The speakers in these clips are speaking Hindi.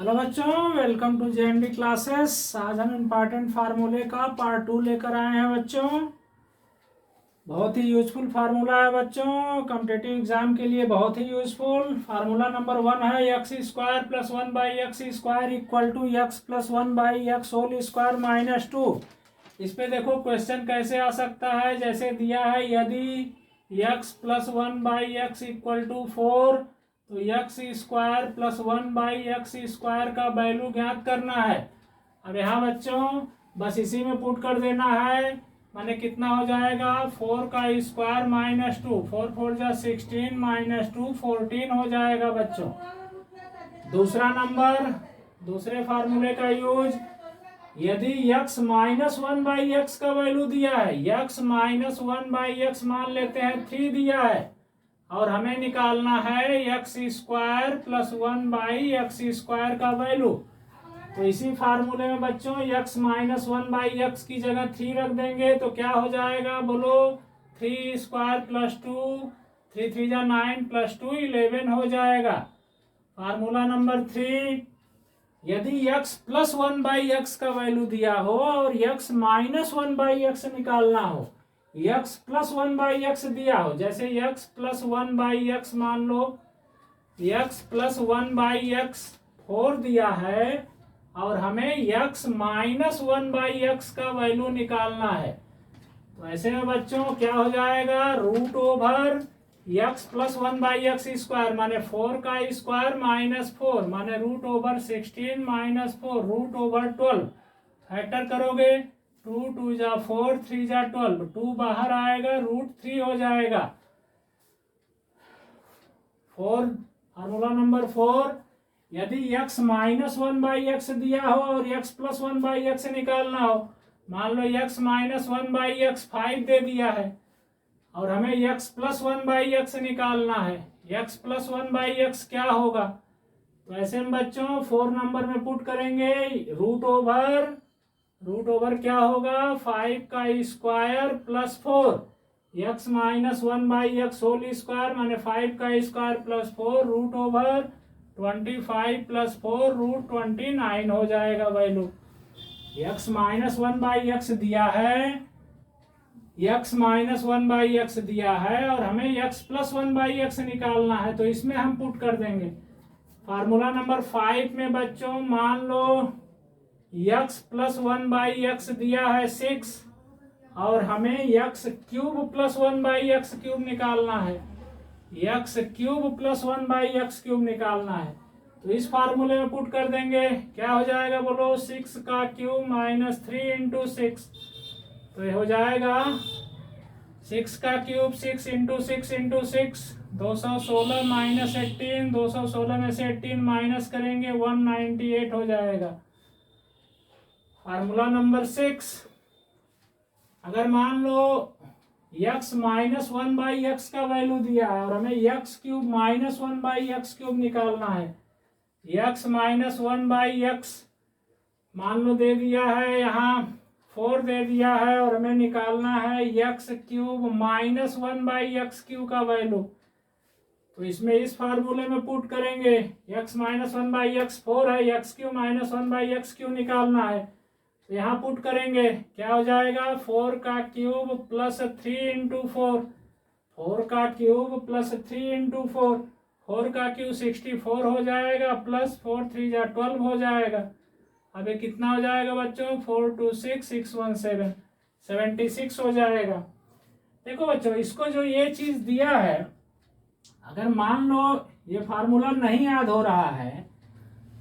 हेलो बच्चों, वेलकम टू जेएनडी क्लासेस। आज हम इम्पॉर्टेंट फार्मूले का पार्ट 2 लेकर आए हैं बच्चों। बहुत ही यूजफुल फार्मूला है बच्चों, कॉम्पिटिटिव एग्जाम के लिए बहुत ही यूजफुल। फार्मूला नंबर 1 है x square plus 1/x² equal to x plus 1/x whole square minus 2। इस पे देखो क्वेश्चन कैसे आ सकता है, जैसे दिया है यदि x plus 1/x equal to 4 तो एक्स स्क्वायर प्लस 1/x² का वैल्यू ज्ञात करना है। अब यहाँ बच्चों बस इसी में पुट कर देना है, माने कितना हो जाएगा 4 का स्क्वायर माइनस 2, 4 4 जा 16 माइनस 2 14 हो जाएगा बच्चों। दूसरा नंबर, दूसरे फार्मूले का यूज, यदि x माइनस 1/x का वैल्यू दिया है, x माइनस 1/x मान लेते हैं 3 दिया है और हमें निकालना है एक्स स्क्वायर प्लस 1/x² का वैल्यू, तो इसी फार्मूले में बच्चों x माइनस 1/x की जगह 3 रख देंगे तो क्या हो जाएगा बोलो, 3 स्क्वायर प्लस 2, 3 3 जा 9 प्लस 2 11 हो जाएगा। फार्मूला नंबर 3, यदि x प्लस 1/x का वैल्यू दिया हो और x माइनस 1/x निकालना हो, x प्लस 1/x दिया हो, जैसे x प्लस 1/x मान लो x प्लस 1/x 4 दिया है और हमें x माइनस 1/x का वैल्यू निकालना है, तो ऐसे में बच्चों क्या हो जाएगा, root over x plus 1/x² माने 4 का स्क्वायर माइनस 4 माने root over 16 minus 4 root over 12। Factor करोगे 2 2 जा 4 3 जा 12, 2 बाहर आएगा रूट 3 हो जाएगा। 4 फार्मूला नंबर 4, यदि x माइनस 1/x दिया हो और x प्लस 1/x निकालना हो, मान लो x माइनस 1/x 5 दे दिया है और हमें x प्लस 1/x निकालना है, x प्लस 1/x क्या होगा, तो ऐसे में बच्चों 4 नंबर में पुट करेंगे, रूट ओवर क्या होगा 5 का square plus 4, x minus 1/x whole square माने 5 का square plus 4 root over 25 plus 4 root 29 हो जाएगा वैल्यू। x माइनस 1/x दिया है, x माइनस 1/x दिया है और हमें x प्लस 1/x निकालना है, तो इसमें हम पुट कर देंगे। फार्मूला नंबर 5 में बच्चों मान लो x प्लस 1/x दिया है 6 और हमें x क्यूब प्लस 1/x³ निकालना है, x क्यूब प्लस 1/x³ निकालना है, तो इस फार्मूले में पुट कर देंगे, क्या हो जाएगा बोलो, 6 का क्यूब माइनस 3 इंटू 6, तो ये हो जाएगा 6 का क्यूब 6 इंटू 6 इंटू 6 216 माइनस 18, 216 में से 18 माइनस करेंगे 198 हो जाएगा। फार्मूला नंबर 6, अगर मान लो x माइनस 1/x का वैल्यू दिया है और हमें x क्यूब माइनस 1/x³ निकालना है, x माइनस 1/x मान लो दे दिया है, यहाँ 4 दे दिया है और हमें निकालना है x क्यूब माइनस 1/x³ का वैल्यू, तो इसमें इस फार्मूले में पुट करेंगे, x माइनस 1/x 4 है, x क्यूब माइनस 1/x³ निकालना है, तो यहाँ पुट करेंगे, क्या हो जाएगा 4 का क्यूब प्लस 3 इंटू 4, 4 का क्यूब प्लस 3 इंटू 4, 4 का क्यूब 64 हो जाएगा प्लस 4 3 जा 12 हो जाएगा। अब ये कितना हो जाएगा बच्चों, 4 2 6 617 76 हो जाएगा। देखो बच्चों, इसको जो ये चीज दिया है, अगर मान लो ये फार्मूला नहीं याद हो रहा है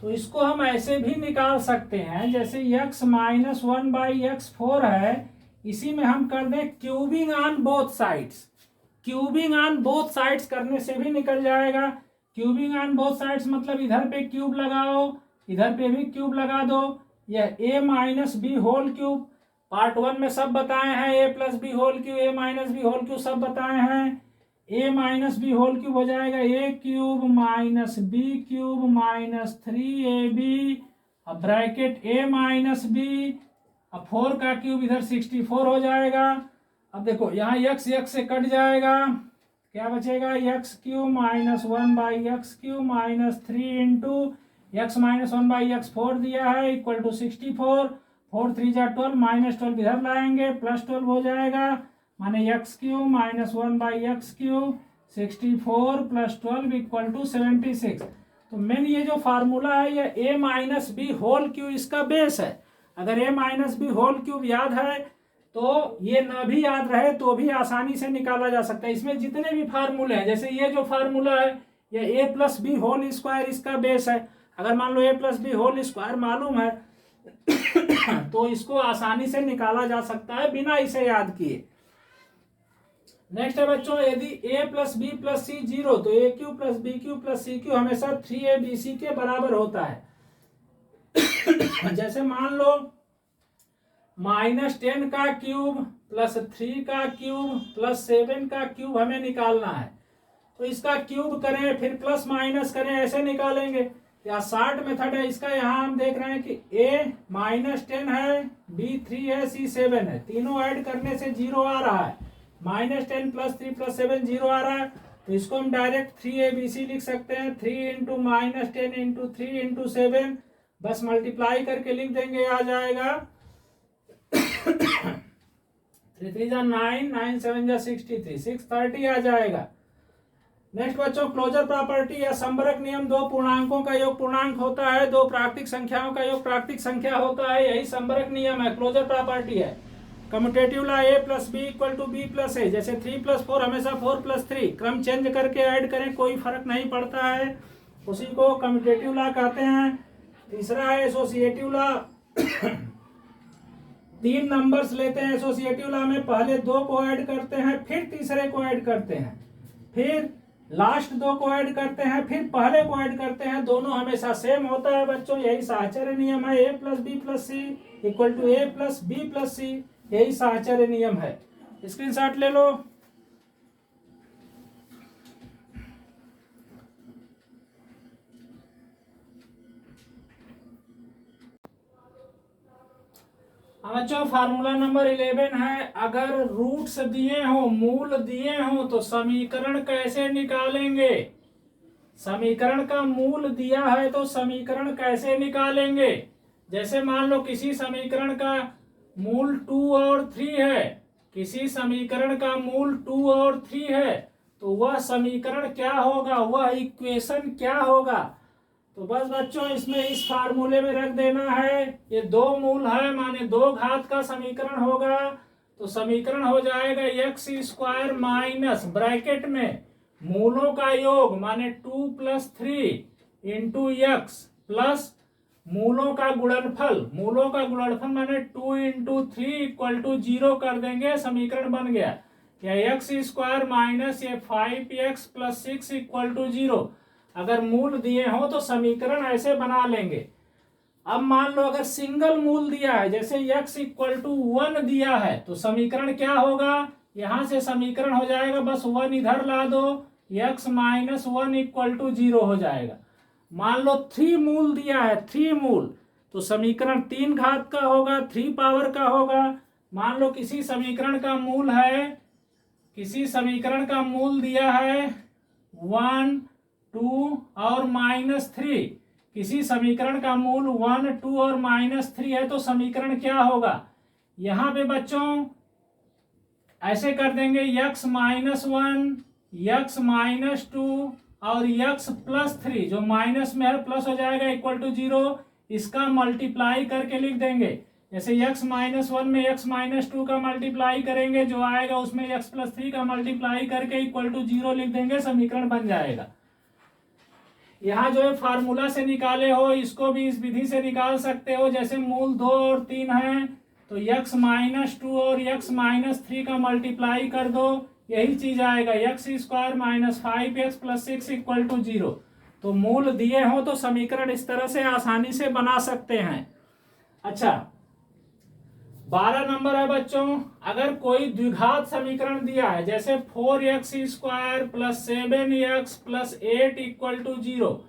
तो इसको हम ऐसे भी निकाल सकते हैं, जैसे x माइनस 1/x 4 है, इसी में हम कर दें cubing on both sides, cubing on both sides करने से भी निकल जाएगा। क्यूबिंग ऑन बोथ साइड्स मतलब इधर पे क्यूब लगाओ, इधर पे भी क्यूब लगा दो, यह a minus B whole cube, part 1 में सब बताए हैं, a plus B whole cube a minus B whole cube सब बताए हैं, a minus B whole cube हो जाएगा a cube minus B cube minus 3ab, अब ब्रैकेट a माइनस बी, अब 4 का क्यूब इधर 64 हो जाएगा। अब देखो यहाँ x से कट जाएगा, क्या बचेगा, x cube minus 1/x³ minus 3 into x minus 1/x 4 दिया है इक्वल टू 64, 4 3 जा 12, -12 इधर लाएंगे प्लस 12 हो जाएगा, माने x cube minus 1/x cube 64 plus 12 equal to 76। तो मेन ये जो फार्मूला है ये a minus B whole cube इसका बेस है। अगर a minus B whole cube याद है तो ये न भी याद रहे तो भी आसानी से निकाला जा सकता है। इसमें जितने भी फार्मूले हैं, जैसे ये जो फार्मूला है ये a plus B whole square इसका बेस है। अगर मान लो a plus B whole square मालूम है तो इसको आसानी से निकाला जा सकता है बिना इसे याद किए। नेक्स्ट है बच्चों, यदि a plus B plus c 0 तो a cube plus b cube plus c cube हमेशा 3abc के बराबर होता है। जैसे मान लो -10 का क्यूब प्लस 3 का क्यूब प्लस 7 का क्यूब हमें निकालना है, तो इसका क्यूब करें फिर प्लस माइनस करें, ऐसे निकालेंगे। या शॉर्ट मेथड है इसका, यहाँ हम देख रहे हैं कि a -10 है, b 3 है, c 7 है, तीनों ऐड करने से 0 आ रहा है। -10 प्लस 3 प्लस 7 0 आ रहा है, तो इसको हम डायरेक्ट 3abc लिख सकते हैं। 3 इंटू -10 इंटू 3 इंटू 7, बस मल्टीप्लाई करके लिख देंगे, आ जाएगा 3 3 जा 9, 9 7 जा 63, 630 आ जाएगा। नेक्स्ट बच्चों, क्लोजर प्रॉपर्टी या संबरक नियम, दो पूर्णांकों का योग पूर्णांक होता है, दो प्राकृतिक संख्याओं का योग प्राकृतिक संख्या होता है, यही संबरक नियम है, क्लोजर प्रॉपर्टी है। Commutative law a plus B equal to B plus A, जैसे 3 प्लस 4 हमेशा 4 प्लस 3, क्रम चेंज करके ऐड करें कोई फर्क नहीं पड़ता है, उसी को कम्यूटेटिव ला कहते हैं। तीसरा है एसोसिएटिव ला। 3 नंबर्स लेते हैं एसोसिएटिव ला में, पहले 2 को ऐड करते हैं फिर तीसरे को ऐड करते हैं, फिर लास्ट 2 को ऐड करते हैं फिर पहले को ऐड करते हैं, दोनों हमेशा सेम होता है बच्चों, यही साहचर्य नियम है। a plus B plus C equal to a plus B plus C, यही साहचर्य नियम है। स्क्रीनशॉट ले लो। बच्चों फार्मूला नंबर 11 है, अगर रूट्स दिए हो, मूल दिए हो तो समीकरण कैसे निकालेंगे। समीकरण का मूल दिया है तो समीकरण कैसे निकालेंगे। जैसे मान लो किसी समीकरण का मूल 2 और 3 है, किसी समीकरण का मूल 2 और 3 है, तो वह समीकरण क्या होगा, वह इक्वेशन क्या होगा। तो बस बच्चों इसमें इस फार्मूले में रख देना है, ये 2 मूल है माने 2 घात का समीकरण होगा, तो समीकरण हो जाएगा एक्स स्क्वायर माइनस ब्रैकेट में मूलों का योग माने 2 प्लस 3 इंटू एक्स प्लस मूलों का गुणनफल, मूलों का गुणनफल माने 2 इंटू 3 इक्वल टू 0 कर देंगे, समीकरण बन गया। या एक्स स्क्वायर माइनस ये 5x प्लस 6 इक्वल टू 0। अगर मूल दिए हो तो समीकरण ऐसे बना लेंगे। अब मान लो अगर सिंगल मूल दिया है, जैसे x इक्वल टू 1 दिया है, तो समीकरण क्या होगा, यहां से समीकरण हो जाएगा, बस 1 इधर ला दो, x माइनस 1 इक्वल टू 0 हो जाएगा। मान लो 3 मूल दिया है, 3 मूल, तो समीकरण 3 घात का होगा, 3 पावर का होगा। मान लो किसी समीकरण का मूल है, किसी समीकरण का मूल दिया है 1 2 और -3, किसी समीकरण का मूल 1 2 और -3 है, तो समीकरण क्या होगा। यहां पे बच्चों ऐसे कर देंगे x माइनस 1, x माइनस 2 और x प्लस 3, जो माइनस में है प्लस हो जाएगा इक्वल टू 0, इसका मल्टीप्लाई करके लिख देंगे। जैसे x माइनस 1 में x माइनस 2 का मल्टीप्लाई करेंगे, जो आएगा उसमें x प्लस 3 का मल्टीप्लाई करके इक्वल टू 0 लिख देंगे, समीकरण बन जाएगा। यहाँ जो है फार्मूला से निकाले हो, इसको भी इस विधि से निकाल सकते हो। जैसे मूल 2 और 3 है, तो x माइनस 2 और x माइनस 3 का मल्टीप्लाई कर दो, यही चीज आएगा, x square minus 5x plus 6 equal to 0। तो मूल दिए हो तो समीकरण इस तरह से आसानी से बना सकते हैं। अच्छा 12 नंबर है बच्चों, अगर कोई द्विघात समीकरण दिया है, जैसे 4x square plus 7x plus 8 equal to 0,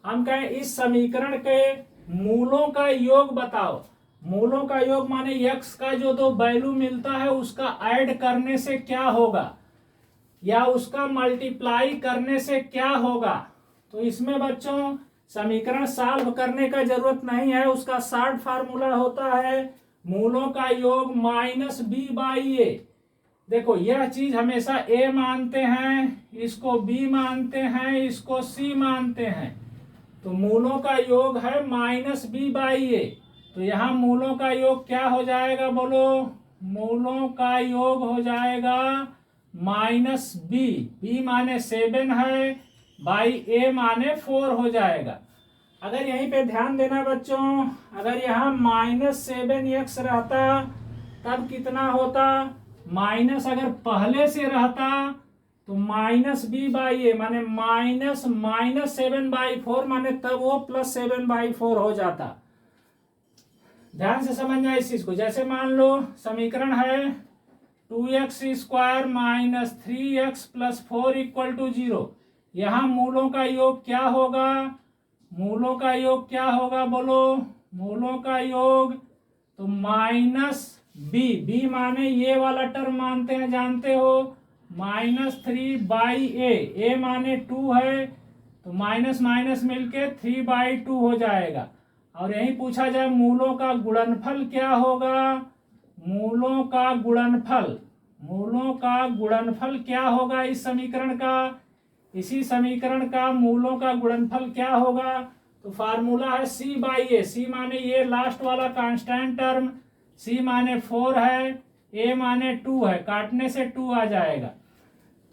हम कहें इस समीकरण के मूलों का योग बताओ। मूलों का योग माने x का जो 2 वैल्यू मिलता है उसका ऐड करने से क्या होगा, या उसका मल्टीप्लाई करने से क्या होगा। तो इसमें बच्चों समीकरण सॉल्व करने का जरूरत नहीं है, उसका शॉर्ट फार्मूला होता है मूलों का योग माइनस बी बाई ए। देखो यह चीज हमेशा ए मानते हैं, इसको बी मानते हैं, इसको सी मानते हैं, तो मूलों का योग है माइनस बी बाई ए। तो यहाँ मूलों का योग क्या हो जाएगा बोलो, मूलों का योग हो जाएगा माइनस बी, बी माने 7 है, बाई ए माने 4 हो जाएगा। अगर यहीं पे ध्यान देना बच्चों, अगर यहाँ -7x रहता तब कितना होता, माइनस अगर पहले से रहता तो माइनस बी बाई ए माने -7/4 माने तब वो +7/4 हो जाता। ध्यान से समझना इस चीज को। जैसे मान लो समीकरण है 2x² माइनस 3x + 4 = 0। यहाँ मूलों का योग क्या होगा, मूलों का योग क्या होगा बोलो, मूलों का योग तो माइनस बी, बी माने ये वाला टर्म मानते हैं जानते हो, -3/a, a माने 2 है तो माइनस माइनस मिलके 3/2 हो जाएगा। और यही पूछा जाए मूलों का गुणनफल क्या होगा, मूलों का गुणनफल, मूलों का गुणनफल क्या होगा इस समीकरण का, इसी समीकरण का मूलों का गुणनफल क्या होगा, तो फार्मूला है c/a। c माने ये लास्ट वाला कांस्टेंट टर्म, c माने 4 है, a माने 2 है, काटने से 2 आ जाएगा।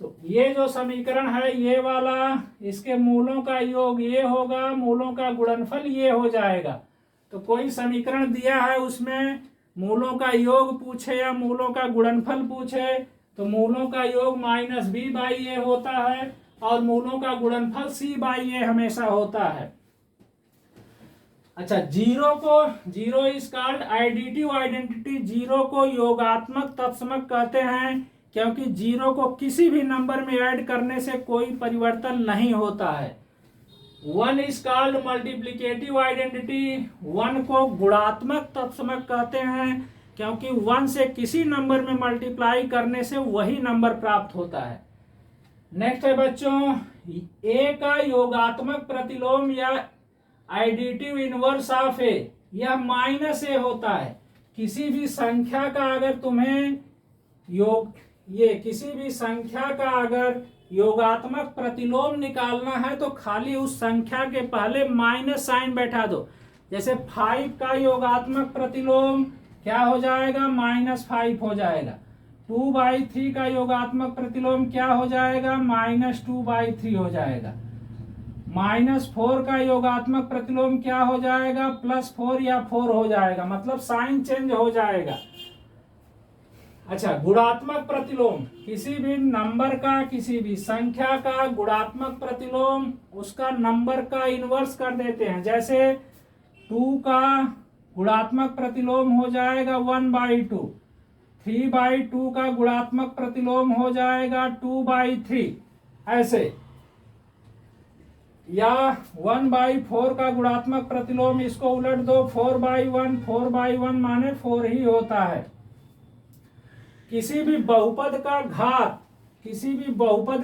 तो ये जो समीकरण है ये वाला, इसके मूलों का योग ये होगा, मूलों का गुणनफल ये हो जाएगा। तो कोई समीकरण दिया है उसमें मूलों का योग पूछे या मूलों का गुणनफल पूछे तो मूलों का योग -b/a होता है और मूलों का गुणनफल c/a हमेशा होता है। अच्छा, zero is called additive identity. Zero को योगात्मक तत्समक कहते हैं क्योंकि जीरो को किसी भी नंबर में ऐड करने से कोई परिवर्तन नहीं होता है। 1 इज कॉल्ड मल्टीप्लिकेटिव आइडेंटिटी। 1 को गुणात्मक तत्समक कहते हैं क्योंकि 1 से किसी नंबर में मल्टीप्लाई करने से वही नंबर प्राप्त होता है। नेक्स्ट है बच्चों, ए का योगात्मक प्रतिलोम या एडिटिव इनवर्स ऑफ ए, यह -a होता है। किसी भी संख्या का अगर तुम्हें किसी भी संख्या का अगर योगात्मक प्रतिलोम निकालना है तो खाली उस संख्या के पहले माइनस साइन बैठा दो। जैसे 5 का योगात्मक प्रतिलोम क्या हो जाएगा, -5 हो जाएगा। 2/3 का योगात्मक प्रतिलोम क्या हो जाएगा, -2/3 हो जाएगा। -4 का योगात्मक प्रतिलोम क्या हो जाएगा, +4 या 4 हो जाएगा, मतलब साइन चेंज हो जाएगा। अच्छा, गुणात्मक प्रतिलोम, किसी भी नंबर का, किसी भी संख्या का गुणात्मक प्रतिलोम उसका नंबर का इनवर्स कर देते हैं। जैसे 2 का गुणात्मक प्रतिलोम हो जाएगा 1/2, 3/2 का गुणात्मक प्रतिलोम हो जाएगा 2/3, ऐसे। या 1/4 का गुणात्मक प्रतिलोम, इसको उलट दो, 4/1, 4/1 माने 4 ही होता है। किसी भी बहुपद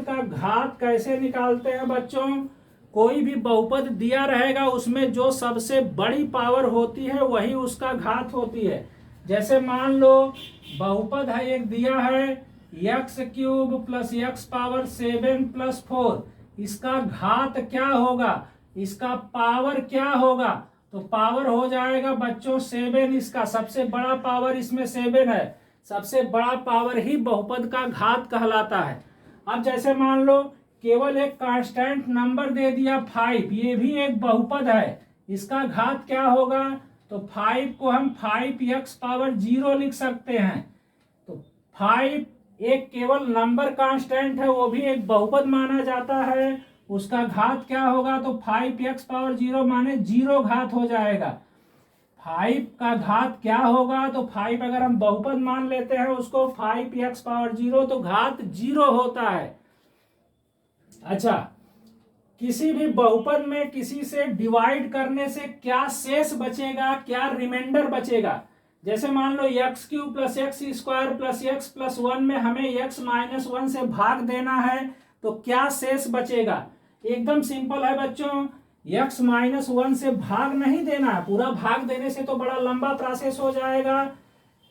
का घात कैसे निकालते हैं बच्चों, कोई भी बहुपद दिया रहेगा उसमें जो सबसे बड़ी पावर होती है वही उसका घात होती है। जैसे मान लो बहुपद है, एक दिया है x³ + x⁻7 + 4, इसका घात क्या होगा, इसका पावर क्या होगा, तो पावर हो जाएगा बच्चों 7। इसका सबसे बड़ा पावर इसमें 7 है, सबसे बड़ा पावर ही बहुपद का घात कहलाता है। अब जैसे मान लो केवल एक कांस्टेंट नंबर दे दिया 5, ये भी एक बहुपद है, इसका घात क्या होगा, तो 5 को हम 5x⁻0 लिख सकते हैं। तो 5 एक केवल नंबर कांस्टेंट है, वो भी एक बहुपद माना जाता है, उसका घात क्या होगा, तो 5x⁻0 माने 0 घात हो जाएगा। 5 का घात क्या होगा, तो 5 अगर हम बहुपद मान लेते हैं उसको 5x⁻0 तो घात 0 होता है। अच्छा, किसी भी बहुपद में किसी से डिवाइड करने से क्या शेष बचेगा, क्या रिमाइंडर बचेगा। जैसे मान लो x³ + x² + x + 1 में हमें x-1 से भाग देना है तो क्या शेष बचेगा। एकदम सिंपल है बच्चों, x माइनस वन से भाग नहीं देना है, पूरा भाग देने से तो बड़ा लंबा प्रोसेस हो जाएगा।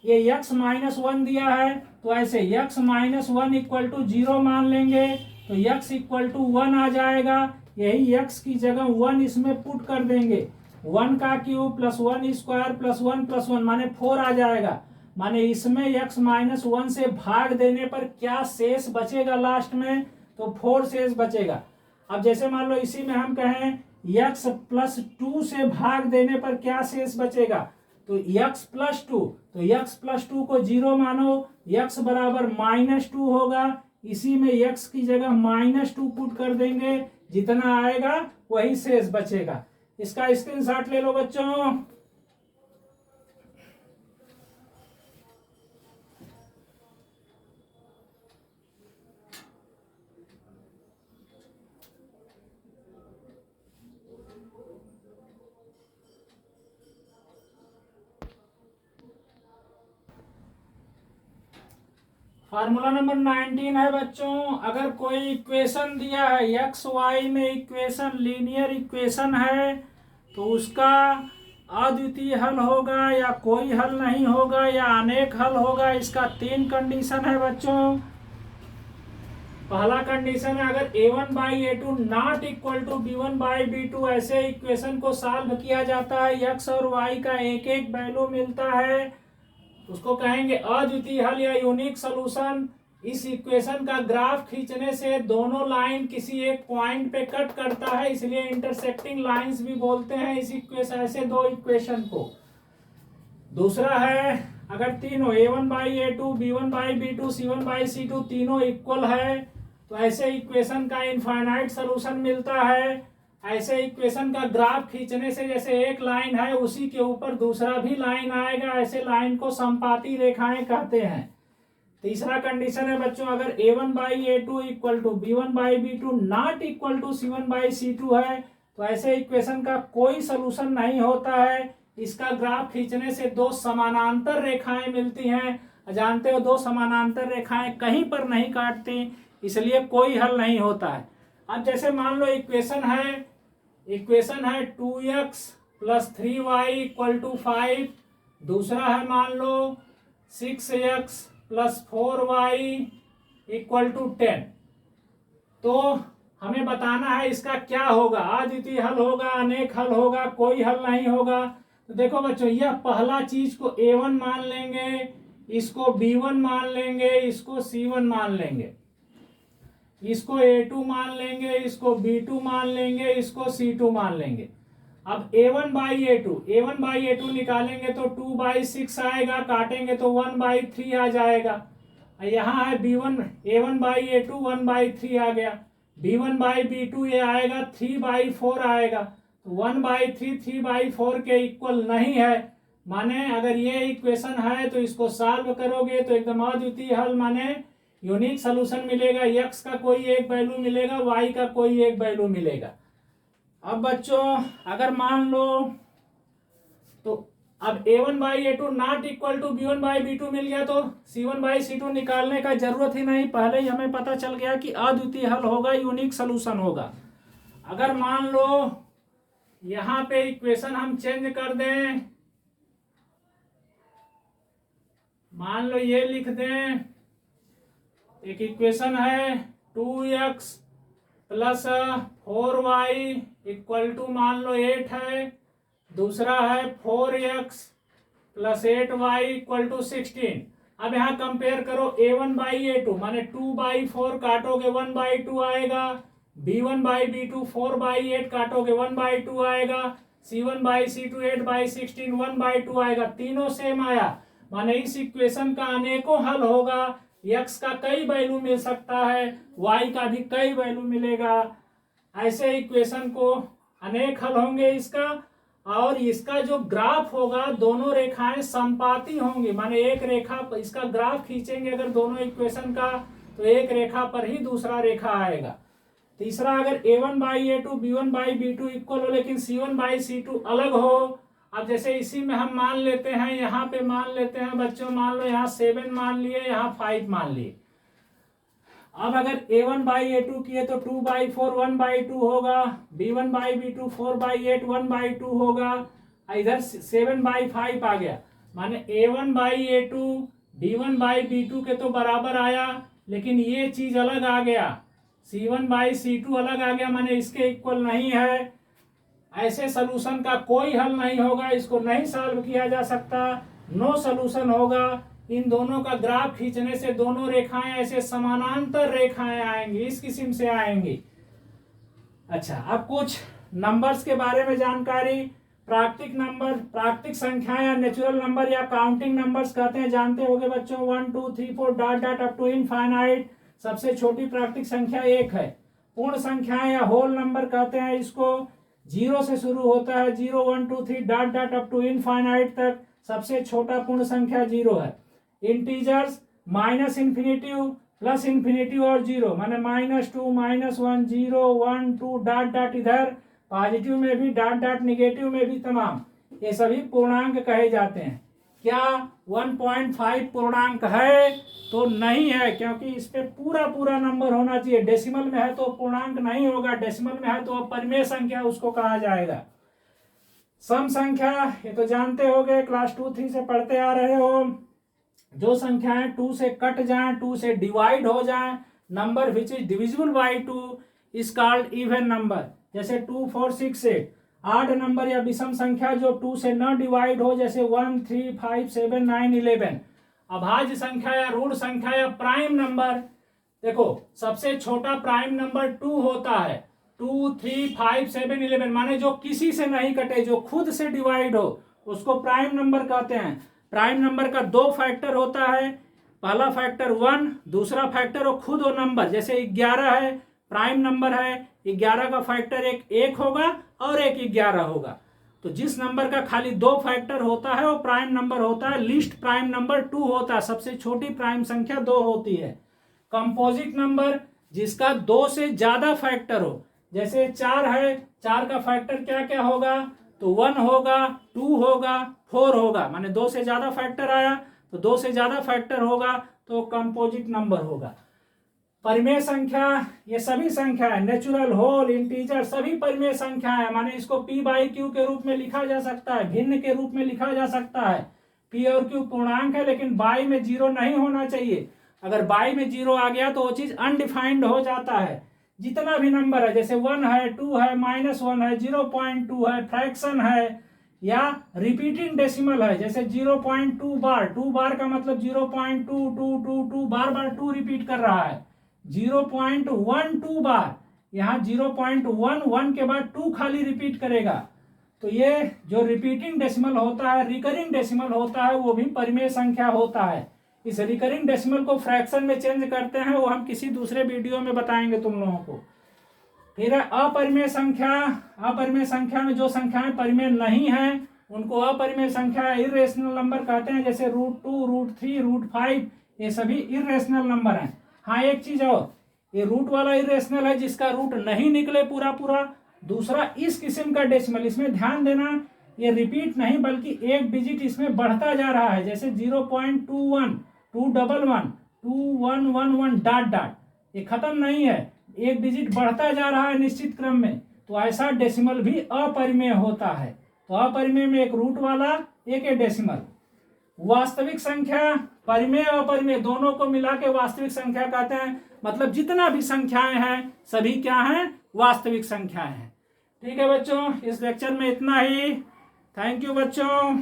ये x माइनस वन दिया है तो ऐसे x minus one equal to 0 मान लेंगे तो x इक्वल टू 1 आ जाएगा। यही x की जगह 1 इसमें पुट कर देंगे, 1 का क्यूब प्लस 1 स्क्वायर प्लस 1 माने 4 आ जाएगा। माने इसमें x माइनस वन से भाग देने पर क्या शेष बचेगा लास्ट में, तो 4 शेष बचेगा। अब जैसे मान लो इसी में हम कहें x प्लस 2 से भाग देने पर क्या शेष बचेगा, तो x प्लस 2, तो x प्लस 2 को 0 मानो, x बराबर -2 होगा। इसी में x की जगह -2 पुट कर देंगे, जितना आएगा वही शेष बचेगा। इसका स्क्रीनशॉट ले लो बच्चों। फार्मूला नंबर 19 है बच्चों, अगर कोई इक्वेशन दिया है एक्स वाई में, इक्वेशन लीनियर इक्वेशन है, तो उसका अद्वितीय हल होगा या कोई हल नहीं होगा या अनेक हल होगा। इसका 3 कंडीशन है बच्चों। पहला कंडीशन है अगर a1 by a2 not equal to b1 by b2, ऐसे इक्वेशन को सॉल्व किया जाता है, x और y का एक एक वैल्यू मिलता है, उसको कहेंगे अद्वितीय हल या यूनिक सॉल्यूशन। इस इक्वेशन का ग्राफ खींचने से दोनों लाइन किसी एक पॉइंट पे कट करता है, इसलिए इंटरसेक्टिंग लाइंस भी बोलते हैं इस इक्वेशन, ऐसे दो इक्वेशन को। दूसरा है अगर तीनों a1 by a2 b1 by b2 c1 by c2 तीनों इक्वल है, तो ऐसे इक्वेशन का इनफाइनाइट सॉल्यूशन मिलता है। ऐसे इक्वेशन का ग्राफ खींचने से जैसे एक लाइन है उसी के ऊपर दूसरा भी लाइन आएगा, ऐसे लाइन को समपाती रेखाएं कहते हैं। तीसरा कंडीशन है बच्चों अगर a1 by a2 equal to b1 by b2 not equal to c1 by c2 है, तो ऐसे इक्वेशन का कोई सलूशन नहीं होता है। इसका ग्राफ खींचने से दो समानांतर रेखाएं मिलती हैं, जानते हो दो समानांतर रेखाएं कहीं पर नहीं काटती, इसलिए कोई हल नहीं होता है। अब जैसे मान लो इक्वेशन है 2x plus 3y equal to 5, दूसरा है मान लो 6x plus 4y equal to 10। तो हमें बताना है इसका क्या होगा, अद्वितीय हल होगा, अनेक हल होगा, कोई हल नहीं होगा। तो देखो बच्चों, यह पहला चीज को a1 मान लेंगे, इसको b1 मान लेंगे, इसको c1 मान लेंगे, इसको a2 मान लेंगे, इसको b2 मान लेंगे, इसको c2 मान लेंगे। अब a1 बाई a2 निकालेंगे तो 2 बाई 6 आएगा, काटेंगे तो 1 बाई 3 आ जाएगा। यहाँ है b1 a1 by a2 1 by 3 आ गया, b1 बाई b2 ये आएगा 3 बाई 4 आएगा। तो 1 बाई 3 बाई 4 के इक्वल नहीं है, माने अगर ये इक्वेशन है तो इसको सॉल्व करोगे तो एकदम अद्वितीय हल माने यूनिक सॉल्यूशन मिलेगा, x का कोई एक वैल्यू मिलेगा, y का कोई एक वैल्यू मिलेगा। अब बच्चों अगर मान लो तो अब a1 by a2 not equal to b1 by b2 मिल गया, तो c1 बाई c2 निकालने का जरूरत ही नहीं, पहले ही हमें पता चल गया कि अद्वितीय हल होगा, यूनिक सॉल्यूशन होगा। अगर मान लो यहां पे इक्वेशन हम चेंज कर दें, मान लो ये लिख दें, एक इक्वेशन है 2x plus 4y equal to मान लो 8 है, दूसरा है 4x plus 8y equal to 16। अब यहाँ कंपेयर करो a1 बाई a2 माने 2 बाई 4 काटोगे 1 बाई 2 आएगा, b1 by b2 4 by 8 काटोगे 1 by 2 आएगा, c1 by c2 8 by 16 1 by 2 आएगा, तीनों सेम आया, माने इस इक्वेशन का अनेकों हल होगा, x का कई वैल्यू मिल सकता है, y का भी कई वैल्यू मिलेगा। ऐसे इक्वेशन को अनेक हल होंगे इसका, और इसका जो ग्राफ होगा दोनों रेखाएं समपाती होंगी, माने एक रेखा इसका ग्राफ खींचेंगे अगर दोनों इक्वेशन का, तो एक रेखा पर ही दूसरा रेखा आएगा। तीसरा अगर a1 by a2 b1 by b2 equal हो लेकिन c1 बाई c2 अलग हो। अब जैसे इसी में हम मान लेते हैं, यहाँ पे मान लेते हैं बच्चों, मान लो यहाँ 7 मान लिए, यहाँ 5 मान लिए। अब अगर a1/a2 किए तो 2/4 1/2 होगा, b1/b2 4/8 1/2 होगा, इधर 7/5 आ गया, माने a1/a2 b1/b2 के तो बराबर आया, लेकिन ये चीज अलग आ गया, c1/c2 अलग आ गया, माने इसके इक्वल नहीं है। ऐसे सलूशन का कोई हल नहीं होगा, इसको नहीं सॉल्व किया जा सकता, नो सलूशन होगा। इन दोनों का ग्राफ खींचने से दोनों रेखाएं ऐसे समानांतर रेखाएं आएंगी, इस किस्म से आएंगी। अच्छा, अब कुछ नंबर्स के बारे में जानकारी। प्राकृतिक नंबर, प्राकृतिक संख्या या नेचुरल नंबर या काउंटिंग नंबर्स कहते हैं, जानते होंगे बच्चों, 1 2 3 4 dot dot up to infinite. सबसे छोटी प्राकृतिक संख्या 1 है। पूर्ण संख्याएं या होल नंबर कहते हैं इसको, 0 से शुरू होता है, 0 1 2 3 dot dot up to infinite तक। सबसे छोटा पूर्ण संख्या 0 है। Integers minus infinitive plus infinitive और 0, माने -2 -1 0 1 2 डॉट डॉट, इधर पॉजिटिव में भी डॉट डॉट, निगेटिव में भी तमाम, ये सभी पूर्णांक कहे जाते हैं। क्या 1.5 पूर्णांक है? तो नहीं है, क्योंकि इस पे पूरा पूरा नंबर होना चाहिए। डेसिमल में है तो पूर्णांक नहीं होगा, डेसिमल में है तो परिमेय संख्या उसको कहा जाएगा। सम संख्या, ये तो जानते होगे, क्लास 2 3 से पढ़ते आ रहे हो। जो संख्याएं 2 से कट जाएं, 2 से डिवाइड हो जाएं, number which is divisible by 2 is called even number. जैसे 2 4 6 8, आड नंबर या विषम संख्या जो 2 से न डिवाइड हो, जैसे 1 3 5 7 9 11। अभाज्य संख्या या ऋण संख्या या प्राइम नंबर, देखो सबसे छोटा प्राइम नंबर 2 होता है, 2 3 5 7 11, माने जो किसी से नहीं कटे, जो खुद से डिवाइड हो, उसको प्राइम नंबर कहते हैं। प्राइम नंबर का 2 फैक्टर होता है, पहला फैक्टर 1, दूसरा फैक्टर वो खुद वो नंबर, जैसे 11 है, प्राइम नंबर है, 11 का फैक्टर एक होगा और एक 11 होगा। तो जिस नंबर का खाली 2 फैक्टर होता है वो प्राइम नंबर होता है। लीस्ट प्राइम नंबर 2 होता है, सबसे छोटी प्राइम संख्या 2 होती है। कंपोजिट नंबर, जिसका 2 से ज्यादा फैक्टर हो, जैसे 4 है, 4 का फैक्टर क्या क्या होगा, तो 1 होगा, 2 होगा, 4 होगा, माने 2 से ज्यादा फैक्टर आया तो 2 से ज्यादा फैक्टर होगा तो कंपोजिट नंबर होगा। परिमेय संख्या, ये सभी संख्या है, नेचुरल, होल, इंटीजर, सभी परिमेय संख्या है, माने इसको p/q के रूप में लिखा जा सकता है, भिन्न के रूप में लिखा जा सकता है। p और q पूर्णांक है, लेकिन बाई में 0 नहीं होना चाहिए। अगर बाई में 0 आ गया तो वो चीज अनडिफाइंड हो जाता है। जितना भी नंबर है, जैसे 1 है, 2 है, -1 है, 0.2 है, फ्रैक्शन है, या रिपीटिंग डेसिमल है, जैसे 0.2 बार, 2 बार का मतलब 0.2222 बार बार 2 रिपीट कर रहा है। 0.12 बार, यहाँ 0.11 के बाद 2 खाली रिपीट करेगा। तो ये जो रिपीटिंग डेसिमल होता है, रिकरिंग डेसिमल होता है, वो भी परिमेय संख्या होता है। इस रिकरिंग डेसिमल को फ्रैक्शन में चेंज करते हैं, वो हम किसी दूसरे वीडियो में बताएंगे तुम लोगों को। फिर अपरिमेय संख्या, अपरिमेय संख्या में जो संख्याएं परिमेय नहीं है उनको अपरिमेय संख्या, इर्रेशनल नंबर कहते हैं, जैसे √2 √3 √5, ये सभी इर्रेशनल नंबर हैं। हाँ, एक चीज और, ये रूट वाला इरेशनल है जिसका रूट नहीं निकले पूरा पूरा। दूसरा, इस किस्म का डेसिमल, इसमें ध्यान देना, ये रिपीट नहीं बल्कि एक डिजिट इसमें बढ़ता जा रहा है, जैसे 0.21 211 2111 डॉट डॉट, ये खत्म नहीं है, एक डिजिट बढ़ता जा रहा है निश्चित क्रम में, तो ऐसा डेसिमल भी अपरिमेय होता है। तो अपरिमेय में एक रूट वाला, एक डेसिमल। वास्तविक संख्या, परिमेय और अपरिमेय दोनों को मिला के वास्तविक संख्या कहते हैं, मतलब जितना भी संख्याएं हैं सभी क्या हैं, वास्तविक संख्याएं हैं। ठीक है बच्चों, इस लेक्चर में इतना ही। थैंक यू बच्चों।